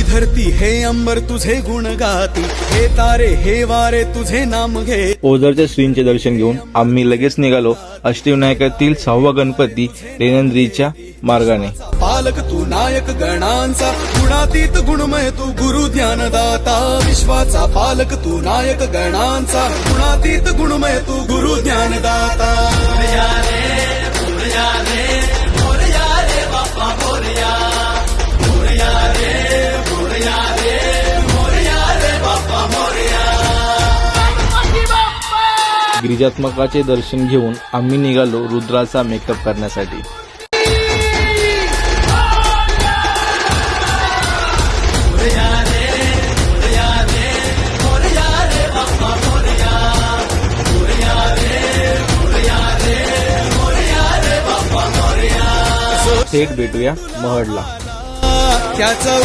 धरती हे अंबर तुझे गुण गाती, हे तारे हे वारे तुझे नाम घे। ओझरच्या श्रींचे दर्शन घेऊन आम्ही लगेच निघालो अष्टविनायकातील 6वा गणपती लेण्यांद्रीच्या मार्गाने। पालक तू नायक गणांचा, गुणातीत गुणमय तू गुरु ज्ञानदाता। विश्वाचा पालक तू नायक गणांचा, गुणातीत गुणमय तू गुरु ज्ञानदाता। मोरया रे मोरया रे मोरया रे बाप्पा मोरया, मोरया रे मोरया रे मोरया रे बाप्पा मोरया। गिरिजात्मकाचे दर्शन घेऊन आम्ही निघालो रुद्राचा मेकअप करण्यासाठी। थेट भेटूया महडला। त्याचा